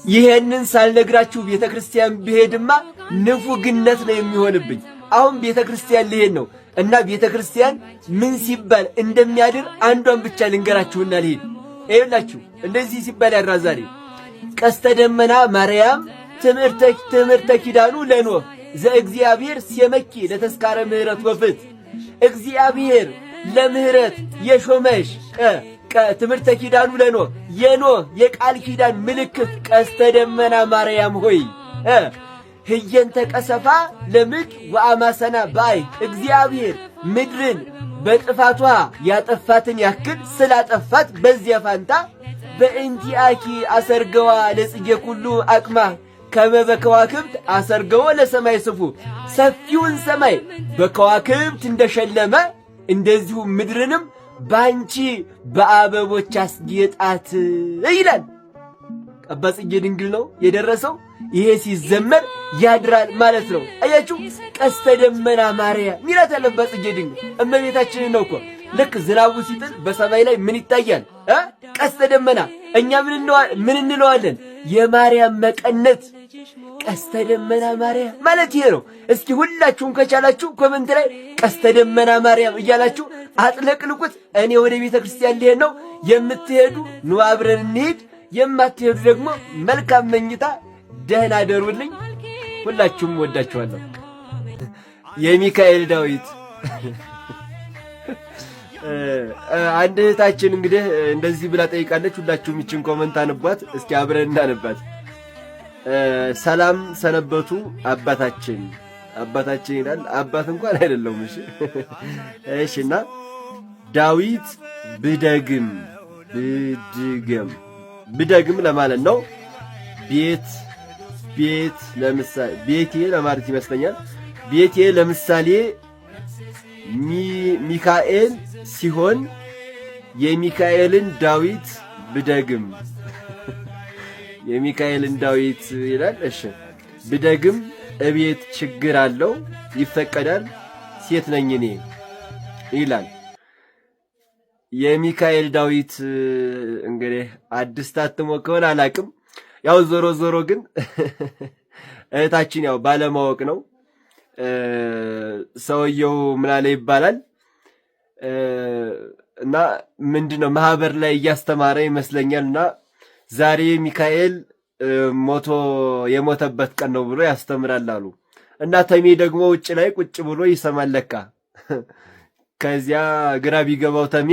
ይሄንን ሳልነግራችሁ ቤተክርስቲያን ብሄድማ ንፉግነት ነው የሚሆንብኝ። አሁን ቤተክርስቲያን ልሄድ ነው እና ቤተክርስቲያን ምን ሲባል እንደሚያድር አንዷን ብቻ ልንገራችሁና ልሄድ። ይኸውላችሁ እንደዚህ ሲባል ያድራል ዛሬ። ቀስተ ደመና ማርያም ትምህርተ ኪዳኑ ለኖህ ዘእግዚአብሔር ሲመኪ ለተስካረ ምህረት ወፍት። እግዚአብሔር ለምህረት የሾመሽ ትምህርተ ኪዳኑ ለኖህ የኖህ የቃል ኪዳን ምልክት ቀስተ ደመና ማርያም ሆይ ህየንተ ቀሰፋ ለምድር ወአማሰና ባይ። እግዚአብሔር ምድርን በጥፋቷ ያጠፋትን ያክል ስላጠፋት በዚያ ፋንታ በእንቲአኪ አሰርገዋ ለጽጌ ኩሉ አቅማ ከመበከዋክብት አሰርገው ለሰማይ ስፉ። ሰፊውን ሰማይ በከዋክብት እንደሸለመ እንደዚሁ ምድርንም ባንቺ በአበቦች አስጌጣት ይላል። አባ ጽጌ ድንግል ነው የደረሰው። ይሄ ሲዘመር ያድራል ማለት ነው። አያችሁ ቀስተ ደመና ማርያም ሚላት ያለባት ጽጌ ድንግል እመቤታችንን ነው እኮ። ልክ ዝናቡ ሲጥል በሰማይ ላይ ምን ይታያል? ቀስተ ደመና። እኛ ምን እንለዋለን? የማርያም መቀነት ቀስተ ደመና ማርያም ማለት ይሄ ነው። እስኪ ሁላችሁም ከቻላችሁ ኮሜንት ላይ ቀስተ ደመና ማርያም እያላችሁ አጥለቅልቁት። እኔ ወደ ቤተ ክርስቲያን ልሄድ ነው። የምትሄዱ ኑ አብረን እንሂድ፣ የማትሄዱ ደግሞ መልካም መኝታ፣ ደህና ደሩልኝ። ሁላችሁም ወዳችኋለሁ። የሚካኤል ዳዊት አንድ እህታችን እንግዲህ እንደዚህ ብላ ጠይቃለች። ሁላችሁም ይችን ኮሜንት አንቧት እስኪ አብረን እናንባት። ሰላም ሰነበቱ አባታችን ይላል። አባት እንኳን አይደለም። እሺና ዳዊት ብደግም ለማለት ነው። ቤት ለምሳሌ ቤቴ ለማለት ይመስለኛል። ቤቴ ለምሳሌ ሚካኤል ሲሆን የሚካኤልን ዳዊት ብደግም የሚካኤልን ዳዊት ይላል። እሺ ብደግም እቤት ችግር አለው ይፈቀዳል፣ ሴት ነኝ እኔ ይላል። የሚካኤል ዳዊት እንግዲህ አዲስ ታትሞ ከሆነ አላቅም። ያው ዞሮ ግን እህታችን ያው ባለማወቅ ነው። ሰውየው ምናለ ይባላል እና ምንድነው ማህበር ላይ እያስተማረ ይመስለኛልና ዛሬ ሚካኤል የሞተበት ቀን ነው ብሎ ያስተምራል አሉ። እና ተሜ ደግሞ ውጭ ላይ ቁጭ ብሎ ይሰማለካ። ከዚያ ግራ ቢገባው ተሜ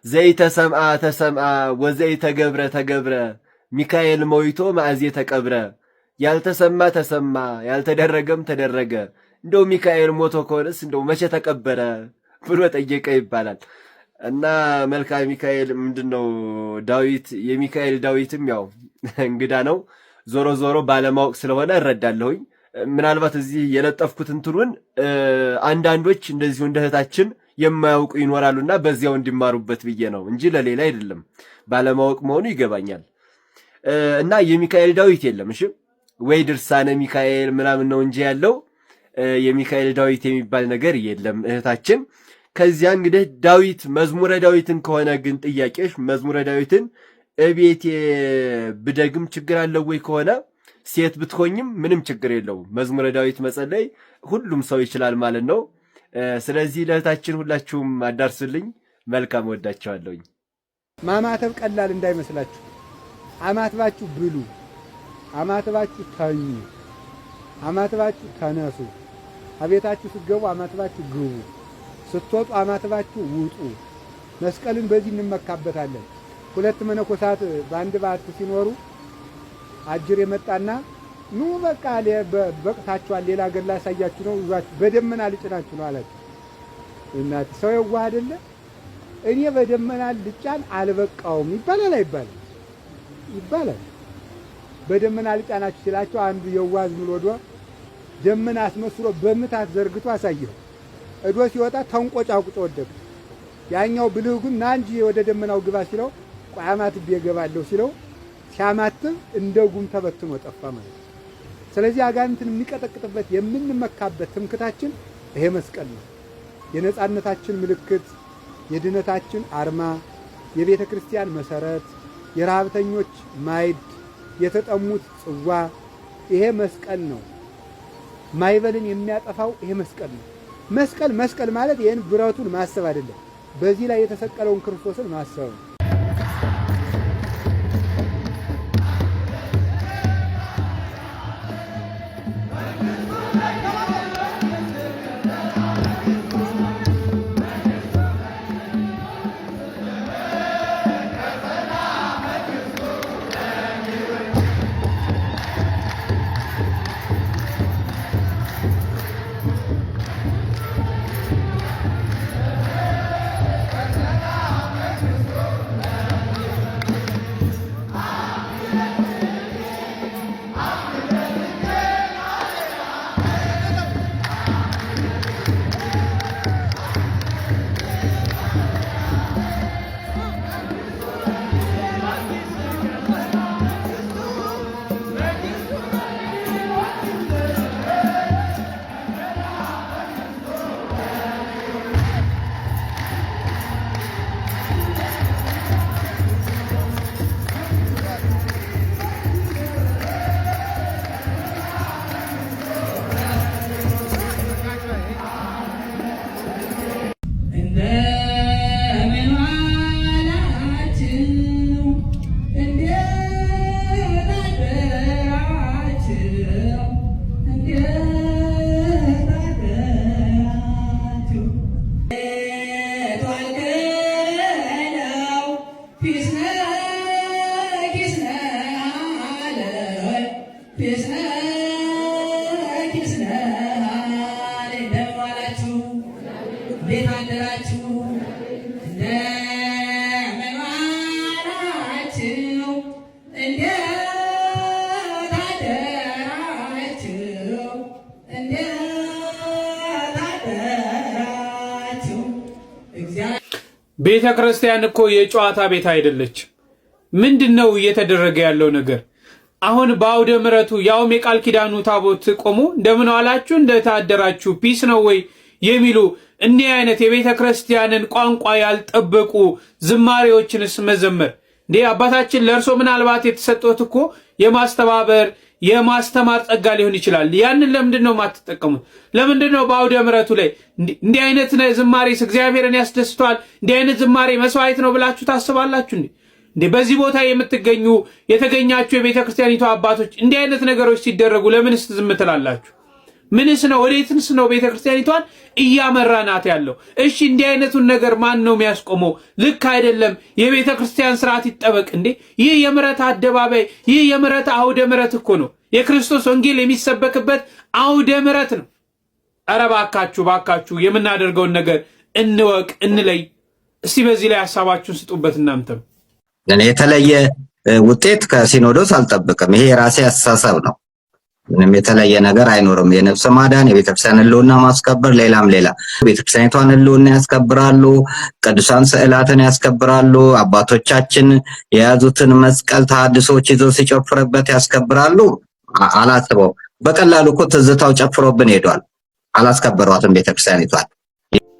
ዘይተሰምአ ተሰምአ ወዘይተገብረ ሚካኤል ሞይቶ ማዕዜ ተቀብረ። ያልተሰማ ተሰማ ያልተደረገም ተደረገ፣ እንደው ሚካኤል ሞቶ ከሆነስ እንደው መቼ ተቀበረ ብሎ ጠየቀ ይባላል። እና መልካ ሚካኤል ምንድነው ዳዊት የሚካኤል ዳዊትም ያው እንግዳ ነው። ዞሮ ባለማወቅ ስለሆነ እረዳለሁኝ። ምናልባት እዚህ የለጠፍኩት እንትኑን አንዳንዶች እንደዚሁ እንደ እህታችን የማያውቁ ይኖራሉና በዚያው እንዲማሩበት ብዬ ነው እንጂ ለሌላ አይደለም። ባለማወቅ መሆኑ ይገባኛል። እና የሚካኤል ዳዊት የለም። እሺ ወይ ድርሳነ ሚካኤል ምናምን ነው እንጂ ያለው የሚካኤል ዳዊት የሚባል ነገር የለም እህታችን። ከዚያ እንግዲህ ዳዊት መዝሙረ ዳዊትን ከሆነ ግን ጥያቄሽ መዝሙረ ዳዊትን እቤቴ ብደግም ችግር አለው ወይ ከሆነ ሴት ብትሆኝም ምንም ችግር የለውም። መዝሙረ ዳዊት መጸለይ ሁሉም ሰው ይችላል ማለት ነው። ስለዚህ ለእህታችን ሁላችሁም አዳርሱልኝ። መልካም ወዳቸዋለሁኝ። ማማተብ ቀላል እንዳይመስላችሁ። አማትባችሁ ብሉ፣ አማትባችሁ ተኙ፣ አማትባችሁ ተነሱ። አቤታችሁ ስትገቡ አማትባችሁ ግቡ፣ ስትወጡ አማትባችሁ ውጡ። መስቀልን በዚህ እንመካበታለን። ሁለት መነኮሳት በአንድ ባት ሲኖሩ አጅር የመጣና ኑ በቃ በቅታችኋል፣ ሌላ ገር ላሳያችሁ ነው፣ በደመና ልጭናችሁ ነው አላቸው። እናት ሰው የዋህ አይደለ? እኔ በደመና ልጫን አልበቃውም ይባላል አይባልም? ይባላል። በደመና ልጫናችሁ ሲላቸው አንዱ የዋህ ዝም ብሎ ደመና አስመስሎ በምታት ዘርግቶ አሳየው። እዶ ሲወጣ ተንቆጫቁጮ ወደቀ። ያኛው ብልህ ግን ና እንጂ ወደ ደመናው ግባ ሲለው ቆይ አማትቤ እገባለሁ ሲለው ሲያማትብ እንደ ጉም ተበትኖ ጠፋ ማለት ነው። ስለዚህ አጋንንትን የሚቀጠቅጥበት የምንመካበት ትምክታችን ይሄ መስቀል ነው። የነጻነታችን ምልክት፣ የድነታችን አርማ፣ የቤተ ክርስቲያን መሰረት፣ የረሃብተኞች ማዕድ፣ የተጠሙት ጽዋ ይሄ መስቀል ነው። ማይበልን የሚያጠፋው ይሄ መስቀል ነው። መስቀል ማለት ይሄን ብረቱን ማሰብ አይደለም፣ በዚህ ላይ የተሰቀለውን ክርስቶስን ማሰብ ነው። ቤተ ክርስቲያን እኮ የጨዋታ ቤት አይደለች። ምንድነው እየተደረገ ያለው ነገር? አሁን በአውደ ምሕረቱ ያውም የቃል ኪዳኑ ታቦት ቆሞ እንደምን ዋላችሁ እንደታደራችሁ ፒስ ነው ወይ የሚሉ እኒህ አይነት የቤተ ክርስቲያንን ቋንቋ ያልጠበቁ ዝማሬዎችንስ መዘመር እንዴ? አባታችን ለእርሶ ምናልባት የተሰጠውት እኮ የማስተባበር የማስተማር ጸጋ ሊሆን ይችላል። ያንን ለምንድነው ማትጠቀሙት? ለምንድነው በአውደ ምሕረቱ ላይ እንዲህ አይነት ዝማሬስ እግዚአብሔርን ያስደስቷል፣ እንዲህ አይነት ዝማሬ መስዋዕት ነው ብላችሁ ታስባላችሁ እንዴ? በዚህ ቦታ የምትገኙ የተገኛችሁ የቤተ ክርስቲያኒቱ አባቶች እንዲህ አይነት ነገሮች ሲደረጉ ለምንስ ዝም ትላላችሁ? ምንስ ነው ወዴትስ ነው ቤተ ክርስቲያኒቷን እያመራናት ያለው? እሺ እንዲህ አይነቱን ነገር ማን ነው የሚያስቆመው? ልክ አይደለም። የቤተ ክርስቲያን ስርዓት ይጠበቅ እንዴ! ይህ የምሕረት አደባባይ፣ ይህ የምሕረት አውደ ምሕረት እኮ ነው። የክርስቶስ ወንጌል የሚሰበክበት አውደ ምሕረት ነው። ኧረ ባካችሁ የምናደርገውን ነገር እንወቅ፣ እንለይ። እስቲ በዚህ ላይ ሐሳባችሁን ስጡበት። እናንተም የተለየ ውጤት ከሲኖዶስ አልጠብቅም። ይሄ የራሴ አስተሳሰብ ነው። ምንም የተለየ ነገር አይኖርም። የነፍስ ማዳን፣ የቤተክርስቲያን ሕልውና ማስከበር፣ ሌላም ቤተክርስቲያኒቷን ሕልውና ያስከብራሉ። ቅዱሳን ስዕላትን ያስከብራሉ። አባቶቻችን የያዙትን መስቀል ተሐድሶች ይዘው ሲጨፍርበት ያስከብራሉ። አላስበው በቀላሉ እኮ ትዝታው ጨፍሮብን ሄዷል። አላስከበሯትም ቤተክርስቲያኒቷን።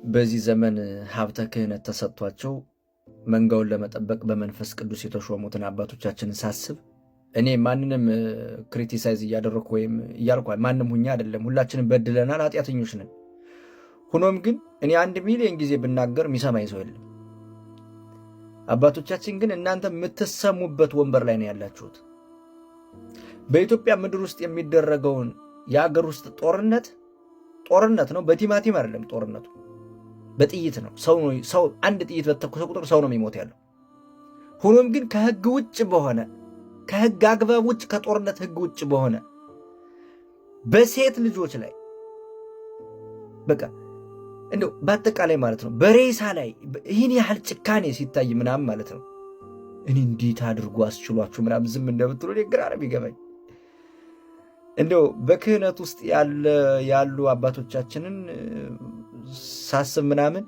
በዚህ ዘመን ሀብተ ክህነት ተሰጥቷቸው መንጋውን ለመጠበቅ በመንፈስ ቅዱስ የተሾሙትን አባቶቻችንን ሳስብ እኔ ማንንም ክሪቲሳይዝ እያደረኩ ወይም እያልኩ ማንም ሁኛ አይደለም። ሁላችንም በድለናል፣ ኃጢአተኞች ነን። ሆኖም ግን እኔ 1 ሚሊዮን ጊዜ ብናገር የሚሰማኝ ሰው የለም። አባቶቻችን ግን እናንተ የምትሰሙበት ወንበር ላይ ነው ያላችሁት። በኢትዮጵያ ምድር ውስጥ የሚደረገውን የአገር ውስጥ ጦርነት ነው። በቲማቲም አይደለም ጦርነቱ፣ በጥይት ነው። ሰው አንድ ጥይት በተኮሰ ቁጥር ሰው ነው የሚሞት ያለው። ሆኖም ግን ከህግ ውጭ በሆነ ከህግ አግባብ ውጭ ከጦርነት ህግ ውጭ በሆነ በሴት ልጆች ላይ በቃ እንደው በአጠቃላይ ማለት ነው በሬሳ ላይ ይህን ያህል ጭካኔ ሲታይ ምናምን ማለት ነው እኔ እንዴት አድርጎ አስችሏችሁ ምናምን ዝም እንደምትሉ ግራ ነው የሚገባኝ። እንደው በክህነት ውስጥ ያሉ አባቶቻችንን ሳስብ ምናምን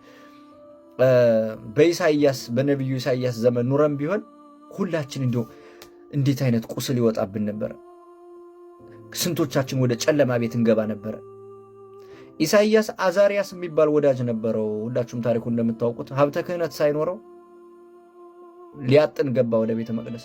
በነቢዩ ኢሳይያስ ዘመን ኑረን ቢሆን ሁላችን እንደው እንዴት አይነት ቁስል ይወጣብን ነበር። ስንቶቻችን ወደ ጨለማ ቤት እንገባ ነበረ። ኢሳይያስ አዛሪያስ የሚባል ወዳጅ ነበረው። ሁላችሁም ታሪኩ እንደምታውቁት ሀብተ ክህነት ሳይኖረው ሊያጥን ገባ ወደ ቤተ መቅደስ።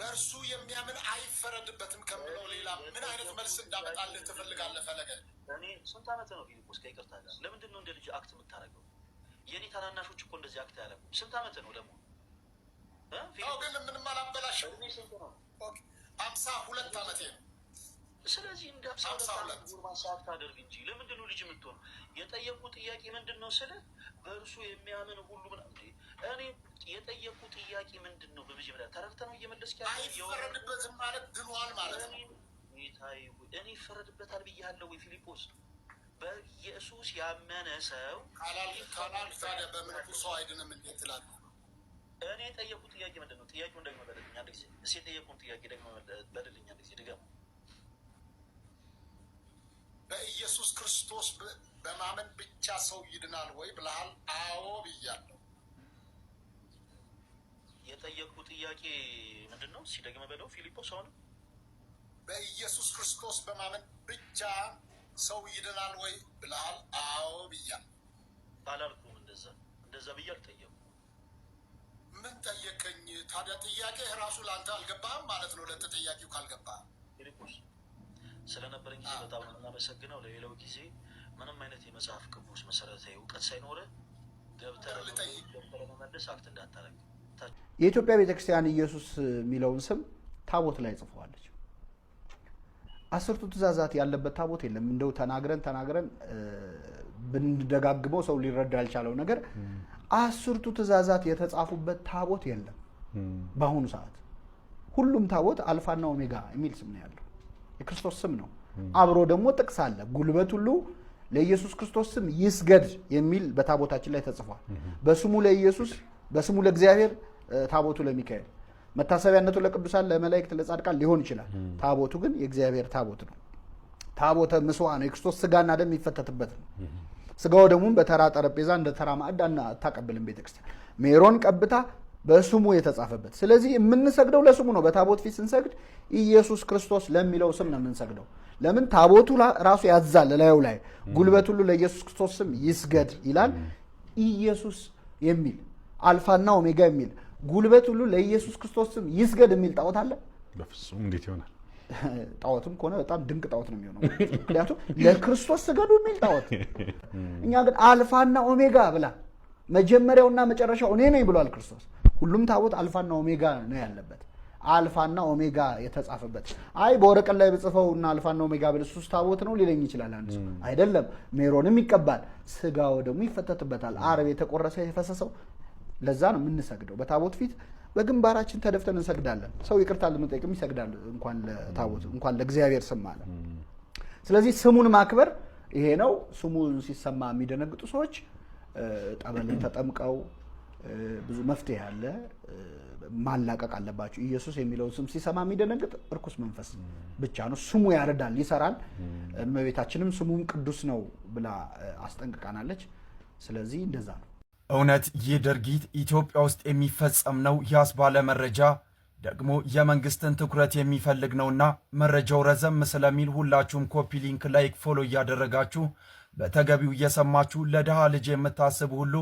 በእርሱ የሚያምን አይፈረድበትም ከምለው ሌላ ምን አይነት መልስ እንዳመጣልህ ትፈልጋለህ? ፈለገ እኔ ስንት ዓመት ነው ፊልጶስ? ከይቅርታ ጋር ለምንድን ነው እንደ ልጅ አክት የምታደርገው? የእኔ ታናናሾች እኮ እንደዚህ አክት ያደረጉ ስንት ዓመት ነው ደግሞ? ግን ምንም አላበላሽም። 52 ዓመቴ ነው። ስለዚህ እንደ 52 ማሳት ታደርግ እንጂ ለምንድን ነው ልጅ የምትሆን? የጠየቁ ጥያቄ ምንድን ነው ስለ በእርሱ የሚያምን ሁሉ እኔ የጠየቁ ጥያቄ ምንድን ነው? በመጀመሪያ ተረድተህ ነው እየመለስክ ያለው? አይፈረድበትም ማለት ድኗል ማለት ነው። እኔ ይፈረድበታል ብያለሁ ወይ ፊልጶስ? በኢየሱስ ያመነ ሰው ካላል ታዲያ በእምነቱ ሰው አይድንም እንዴት ትላለህ? እኔ የጠየቁ ጥያቄ ምንድን ነው? ጥያቄውን ደግሞ በደልኝ አንድ ጊዜ። እስኪ የጠየቁን ጥያቄ ደግሞ በደልኝ አንድ ጊዜ ድገሙ። በኢየሱስ ክርስቶስ በማመን ብቻ ሰው ይድናል ወይ ብለሃል? አዎ ብያለሁ። የጠየቁ ጥያቄ ምንድን ነው? ሲደግመ በለው ፊልጶስ። አሁንም በኢየሱስ ክርስቶስ በማመን ብቻ ሰው ይድናል ወይ ብለሃል? አዎ ብያለሁ። አላልኩም። እንደዛ ብዬ አልጠየቁም። ምን ጠየቀኝ ታዲያ? ጥያቄ ራሱ ለአንተ አልገባህም ማለት ነው። ለተጠያቂው ካልገባህ ፊልጶስ ስለነበረኝ ጊዜ በጣም ነው የምናመሰግነው። ለሌላው ጊዜ ምንም አይነት የመጽሐፍ ቅዱስ መሰረታዊ እውቀት ሳይኖርህ ገብተህ ለመመለስ አክት እንዳታረግ። የኢትዮጵያ ቤተክርስቲያን ኢየሱስ የሚለውን ስም ታቦት ላይ ጽፈዋለች። 10ቱ ትእዛዛት ያለበት ታቦት የለም። እንደው ተናግረን ብንደጋግመው ሰው ሊረዳ ያልቻለው ነገር 10ቱ ትእዛዛት የተጻፉበት ታቦት የለም። በአሁኑ ሰዓት ሁሉም ታቦት አልፋና ኦሜጋ የሚል ስም ነው ያለው። የክርስቶስ ስም ነው። አብሮ ደግሞ ጥቅስ አለ። ጉልበት ሁሉ ለኢየሱስ ክርስቶስ ስም ይስገድ የሚል በታቦታችን ላይ ተጽፏል። በስሙ ለኢየሱስ፣ በስሙ ለእግዚአብሔር፣ ታቦቱ ለሚካኤል፣ መታሰቢያነቱ ለቅዱሳን፣ ለመላእክት፣ ለጻድቃን ሊሆን ይችላል። ታቦቱ ግን የእግዚአብሔር ታቦት ነው። ታቦተ ምስዋ ነው። የክርስቶስ ስጋና ደም የሚፈተትበት ነው። ስጋው ደሙን በተራ ጠረጴዛ እንደ ተራ ማዕድ አታቀብልም ቤተክርስቲያን። ሜሮን ቀብታ በስሙ የተጻፈበት። ስለዚህ የምንሰግደው ለስሙ ነው። በታቦት ፊት ስንሰግድ ኢየሱስ ክርስቶስ ለሚለው ስም ነው የምንሰግደው። ለምን? ታቦቱ ራሱ ያዛል። ላዩ ላይ ጉልበት ሁሉ ለኢየሱስ ክርስቶስ ስም ይስገድ ይላል። ኢየሱስ የሚል አልፋና ኦሜጋ የሚል ጉልበት ሁሉ ለኢየሱስ ክርስቶስ ስም ይስገድ የሚል ጣዖት አለ? በፍጹም እንዴት ይሆናል? ጣዖትም ከሆነ በጣም ድንቅ ጣዖት ነው የሚሆነው። ምክንያቱም ለክርስቶስ ስገዱ የሚል ጣዖት። እኛ ግን አልፋና ኦሜጋ ብላ መጀመሪያውና መጨረሻው እኔ ነኝ ብሏል ክርስቶስ። ሁሉም ታቦት አልፋና ኦሜጋ ነው ያለበት። አልፋና ኦሜጋ የተጻፈበት። አይ በወረቀት ላይ በጽፈውና አልፋና ኦሜጋ ብል እሱስ ታቦት ነው ሊለኝ ይችላል አንድ ሰው። አይደለም፣ ሜሮንም ይቀባል፣ ስጋው ደግሞ ይፈተትበታል። አርብ የተቆረሰ የፈሰሰው። ለዛ ነው የምንሰግደው። በታቦት ፊት በግንባራችን ተደፍተን እንሰግዳለን። ሰው ይቅርታ ለመጠየቅም ይሰግዳል፣ እንኳን ለታቦት እንኳን ለእግዚአብሔር ስም አለ። ስለዚህ ስሙን ማክበር ይሄ ነው። ስሙ ሲሰማ የሚደነግጡ ሰዎች ጠበልን ተጠምቀው ብዙ መፍትሄ አለ፣ ማላቀቅ አለባቸው። ኢየሱስ የሚለውን ስም ሲሰማ የሚደነግጥ እርኩስ መንፈስ ብቻ ነው። ስሙ ያረዳል፣ ይሰራል። እመቤታችንም ስሙም ቅዱስ ነው ብላ አስጠንቅቃናለች። ስለዚህ እንደዛ ነው። እውነት ይህ ድርጊት ኢትዮጵያ ውስጥ የሚፈጸም ነው ያስባለ መረጃ ደግሞ የመንግስትን ትኩረት የሚፈልግ ነውና መረጃው ረዘም ስለሚል ሁላችሁም ኮፒ ሊንክ፣ ላይክ፣ ፎሎ እያደረጋችሁ በተገቢው እየሰማችሁ ለድሃ ልጅ የምታስቡ ሁሉ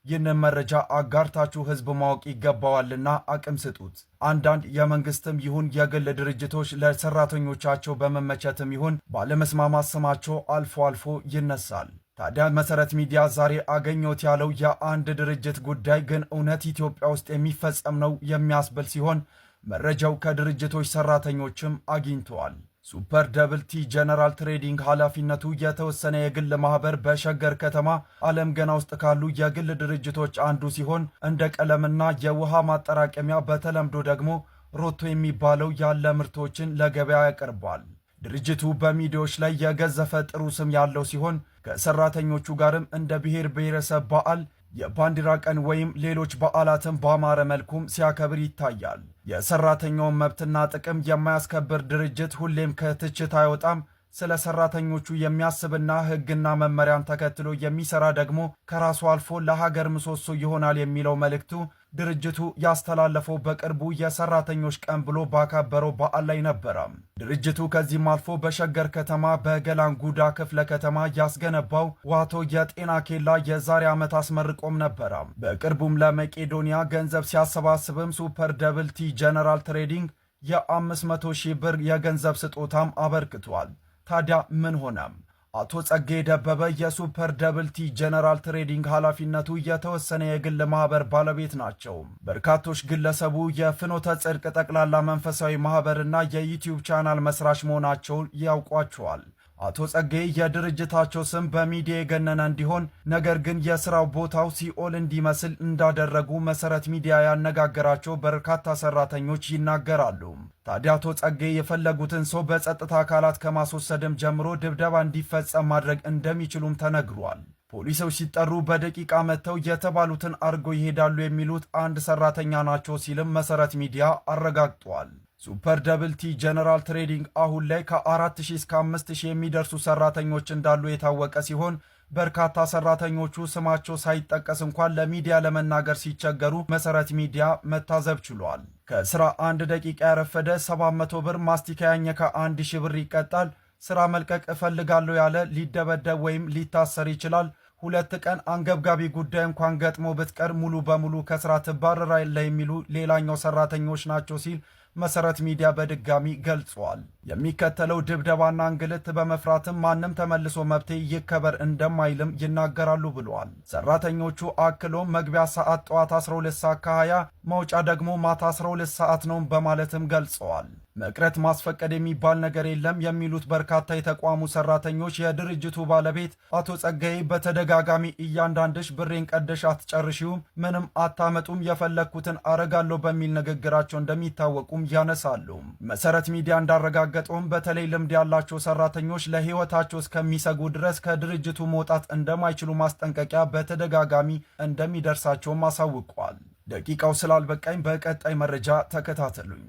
ይህንን መረጃ አጋርታችሁ ህዝብ ማወቅ ይገባዋልና አቅም ስጡት። አንዳንድ የመንግስትም ይሁን የግል ድርጅቶች ለሰራተኞቻቸው በመመቸትም ይሁን ባለመስማማት ስማቸው አልፎ አልፎ ይነሳል። ታዲያ መሰረት ሚዲያ ዛሬ አገኘሁት ያለው የአንድ ድርጅት ጉዳይ ግን እውነት ኢትዮጵያ ውስጥ የሚፈጸም ነው የሚያስብል ሲሆን መረጃው ከድርጅቶች ሰራተኞችም አግኝተዋል። ሱፐር ደብል ቲ ጀነራል ትሬዲንግ ኃላፊነቱ የተወሰነ የግል ማህበር በሸገር ከተማ ዓለም ገና ውስጥ ካሉ የግል ድርጅቶች አንዱ ሲሆን እንደ ቀለምና የውሃ ማጠራቀሚያ በተለምዶ ደግሞ ሮቶ የሚባለው ያለ ምርቶችን ለገበያ ያቀርባል። ድርጅቱ በሚዲያዎች ላይ የገዘፈ ጥሩ ስም ያለው ሲሆን ከሰራተኞቹ ጋርም እንደ ብሔር ብሔረሰብ በዓል፣ የባንዲራ ቀን ወይም ሌሎች በዓላትን ባማረ መልኩም ሲያከብር ይታያል። የሰራተኛውን መብትና ጥቅም የማያስከብር ድርጅት ሁሌም ከትችት አይወጣም። ስለ ሰራተኞቹ የሚያስብና ሕግና መመሪያን ተከትሎ የሚሰራ ደግሞ ከራሱ አልፎ ለሀገር ምሰሶ ይሆናል የሚለው መልእክቱ ድርጅቱ ያስተላለፈው በቅርቡ የሰራተኞች ቀን ብሎ ባከበረው በዓል ላይ ነበረ። ድርጅቱ ከዚህም አልፎ በሸገር ከተማ በገላን ጉዳ ክፍለ ከተማ ያስገነባው ዋቶ የጤና ኬላ የዛሬ ዓመት አስመርቆም ነበረ። በቅርቡም ለመቄዶንያ ገንዘብ ሲያሰባስብም ሱፐር ደብል ቲ ጀነራል ትሬዲንግ የ500,000 ብር የገንዘብ ስጦታም አበርክቷል። ታዲያ ምን ሆነም? አቶ ጸጋዬ ደበበ የሱፐር ደብል ቲ ጀነራል ትሬዲንግ ኃላፊነቱ የተወሰነ የግል ማህበር ባለቤት ናቸው። በርካቶች ግለሰቡ የፍኖተ ጽድቅ ጠቅላላ መንፈሳዊ ማህበርና የዩቲዩብ ቻናል መስራች መሆናቸው ያውቋቸዋል። አቶ ጸጋዬ የድርጅታቸው ስም በሚዲያ የገነነ እንዲሆን ነገር ግን የስራው ቦታው ሲኦል እንዲመስል እንዳደረጉ መሰረት ሚዲያ ያነጋገራቸው በርካታ ሰራተኞች ይናገራሉ። ታዲያ አቶ ጸጋዬ የፈለጉትን ሰው በጸጥታ አካላት ከማስወሰድም ጀምሮ ድብደባ እንዲፈጸም ማድረግ እንደሚችሉም ተነግሯል። ፖሊሶች ሲጠሩ በደቂቃ መጥተው የተባሉትን አድርጎ ይሄዳሉ የሚሉት አንድ ሰራተኛ ናቸው ሲልም መሰረት ሚዲያ አረጋግጧል። ሱፐር ደብል ቲ ጀነራል ትሬዲንግ አሁን ላይ ከ4000 እስከ 5000 የሚደርሱ ሰራተኞች እንዳሉ የታወቀ ሲሆን በርካታ ሰራተኞቹ ስማቸው ሳይጠቀስ እንኳን ለሚዲያ ለመናገር ሲቸገሩ መሰረት ሚዲያ መታዘብ ችሏል። ከስራ 1 ደቂቃ ያረፈደ 700 ብር፣ ማስቲካ ያኘከ 1000 ብር ይቀጣል። ስራ መልቀቅ እፈልጋለሁ ያለ ሊደበደብ ወይም ሊታሰር ይችላል። 2 ቀን አንገብጋቢ ጉዳይ እንኳን ገጥሞ ብትቀር ሙሉ በሙሉ ከስራ ትባረራለህ የሚሉ ሌላኛው ሰራተኞች ናቸው ሲል መሰረት ሚዲያ በድጋሚ ገልጿል። የሚከተለው ድብደባና እንግልት በመፍራትም ማንም ተመልሶ መብቴ ይከበር እንደማይልም ይናገራሉ ብለዋል። ሰራተኞቹ አክሎም መግቢያ ሰዓት ጠዋት 12 ሰዓት ከ20 መውጫ ደግሞ ማታ 12 ሰዓት ነው በማለትም ገልጸዋል። መቅረት ማስፈቀድ የሚባል ነገር የለም የሚሉት በርካታ የተቋሙ ሰራተኞች የድርጅቱ ባለቤት አቶ ጸጋዬ በተደጋጋሚ እያንዳንድሽ ብሬን ቀደሽ አትጨርሺውም፣ ምንም አታመጡም፣ የፈለግኩትን አረጋለሁ በሚል ንግግራቸው እንደሚታወቁም ያነሳሉ። መሰረት ሚዲያ እንዳረጋገጠውም በተለይ ልምድ ያላቸው ሰራተኞች ለህይወታቸው እስከሚሰጉ ድረስ ከድርጅቱ መውጣት እንደማይችሉ ማስጠንቀቂያ በተደጋጋሚ እንደሚደርሳቸውም አሳውቀዋል። ደቂቃው ስላልበቃኝ በቀጣይ መረጃ ተከታተሉኝ።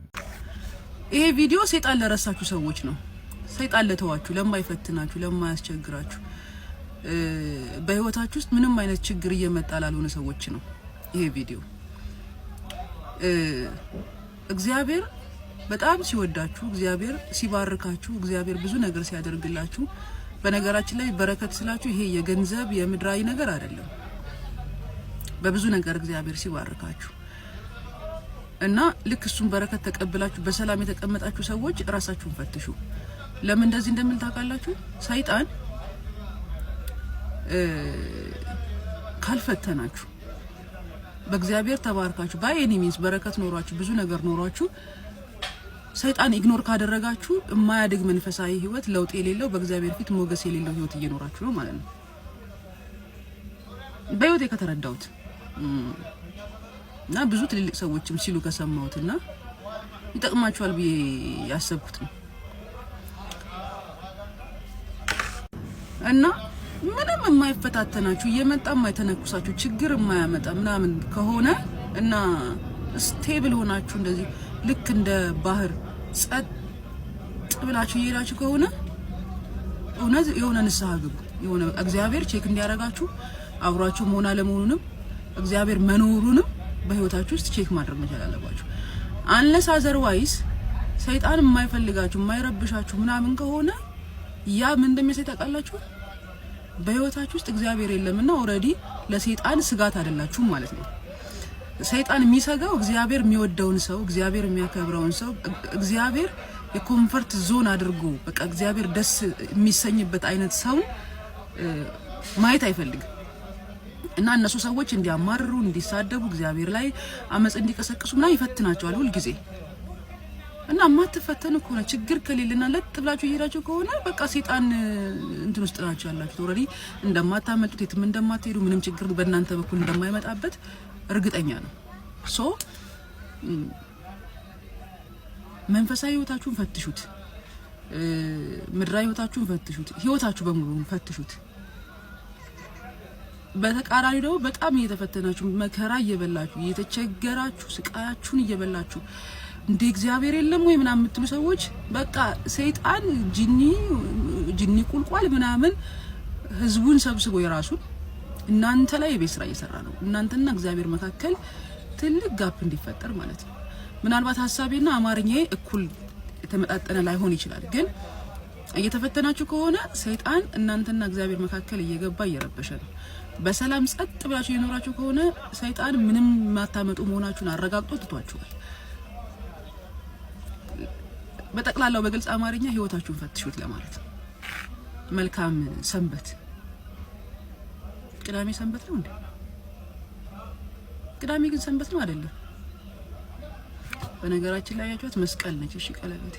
ይሄ ቪዲዮ ሰይጣን ለረሳችሁ ሰዎች ነው። ሰይጣን ለተዋችሁ፣ ለማይፈትናችሁ፣ ለማያስቸግራችሁ በህይወታችሁ ውስጥ ምንም አይነት ችግር እየመጣ ላልሆነ ሰዎች ነው ይሄ ቪዲዮ። እግዚአብሔር በጣም ሲወዳችሁ፣ እግዚአብሔር ሲባርካችሁ፣ እግዚአብሔር ብዙ ነገር ሲያደርግላችሁ፣ በነገራችን ላይ በረከት ስላችሁ ይሄ የገንዘብ የምድራዊ ነገር አይደለም። በብዙ ነገር እግዚአብሔር ሲባርካችሁ እና ልክ እሱን በረከት ተቀብላችሁ በሰላም የተቀመጣችሁ ሰዎች ራሳችሁን ፈትሹ። ለምን እንደዚህ እንደምል ታውቃላችሁ? ሰይጣን ካልፈተናችሁ በእግዚአብሔር ተባርካችሁ ባይ ኤኒ ሚንስ በረከት ኖሯችሁ ብዙ ነገር ኖሯችሁ ሰይጣን ኢግኖር ካደረጋችሁ የማያድግ መንፈሳዊ ህይወት፣ ለውጥ የሌለው በእግዚአብሔር ፊት ሞገስ የሌለው ህይወት እየኖራችሁ ነው ማለት ነው። በህይወቴ ከተረዳሁት እና ብዙ ትልልቅ ሰዎችም ሲሉ ከሰማሁትና ይጠቅማችኋል ብዬ ያሰብኩት ነው። እና ምንም የማይፈታተናችሁ እየመጣ የማይተነኩሳችሁ ችግር የማያመጣ ምናምን ከሆነ እና ስቴብል ሆናችሁ እንደዚህ ልክ እንደ ባህር ጸጥ ብላችሁ እየሄዳችሁ ከሆነ እውነት የሆነ ንስሐ ግቡ። የሆነ እግዚአብሔር ቼክ እንዲያረጋችሁ አብሯችሁ መሆን አለመሆኑንም እግዚአብሔር መኖሩንም በህይወታችሁ ውስጥ ቼክ ማድረግ መቻል አለባችሁ። አንለስ አዘርዋይስ ሰይጣን የማይፈልጋችሁ የማይረብሻችሁ ምናምን ከሆነ ያ ምን እንደሚያሳይ ታውቃላችሁ? በህይወታችሁ ውስጥ እግዚአብሔር የለምና ኦሬዲ ለሰይጣን ስጋት አይደላችሁም ማለት ነው። ሰይጣን የሚሰጋው እግዚአብሔር የሚወደውን ሰው፣ እግዚአብሔር የሚያከብረውን ሰው፣ እግዚአብሔር የኮምፈርት ዞን አድርጎ በቃ እግዚአብሔር ደስ የሚሰኝበት አይነት ሰው ማየት አይፈልግም። እና እነሱ ሰዎች እንዲያማርሩ፣ እንዲሳደቡ፣ እግዚአብሔር ላይ አመጽ እንዲቀሰቅሱና ይፈትናቸዋል ሁሉ ጊዜ። እና ማትፈተኑ ከሆነ ችግር ከሌለና ለጥ ብላችሁ እየሄዳችሁ ከሆነ በቃ ሰይጣን እንትን ውስጥ ናችሁ ያላችሁ። ኦሬዲ እንደማታመጡት የትም እንደማትሄዱ ምንም ችግር በእናንተ በኩል እንደማይመጣበት እርግጠኛ ነው። ሶ መንፈሳዊ ህይወታችሁን ፈትሹት፣ ምድራዊ ህይወታችሁን ፈትሹት፣ ህይወታችሁ በሙሉ ፈትሹት። በተቃራኒ ደግሞ በጣም እየተፈተናችሁ መከራ እየበላችሁ እየተቸገራችሁ ስቃያችሁን እየበላችሁ እንደ እግዚአብሔር የለም ወይ ምናምን የምትሉ ሰዎች በቃ ሰይጣን ጂኒ ቁልቋል ምናምን ህዝቡን ሰብስቦ የራሱን እናንተ ላይ የቤት ስራ እየሰራ ነው። እናንተና እግዚአብሔር መካከል ትልቅ ጋፕ እንዲፈጠር ማለት ነው። ምናልባት ሐሳቤና አማርኛዬ እኩል የተመጣጠነ ላይሆን ይችላል፣ ግን እየተፈተናችሁ ከሆነ ሰይጣን እናንተና እግዚአብሔር መካከል እየገባ እየረበሸ ነው። በሰላም ጸጥ ብላችሁ የኖራችሁ ከሆነ ሰይጣን ምንም ማታመጡ መሆናችሁን አረጋግጦ ትቷችኋል። በጠቅላላው በግልጽ አማርኛ ህይወታችሁን ፈትሹት ለማለት ነው። መልካም ሰንበት። ቅዳሜ ሰንበት ነው እንዴ? ቅዳሜ ግን ሰንበት ነው አይደለም? በነገራችን ላይ ያያችሁት መስቀል ነች። እሺ ቀለበቴ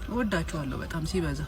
እወዳችኋለሁ በጣም ሲበዛ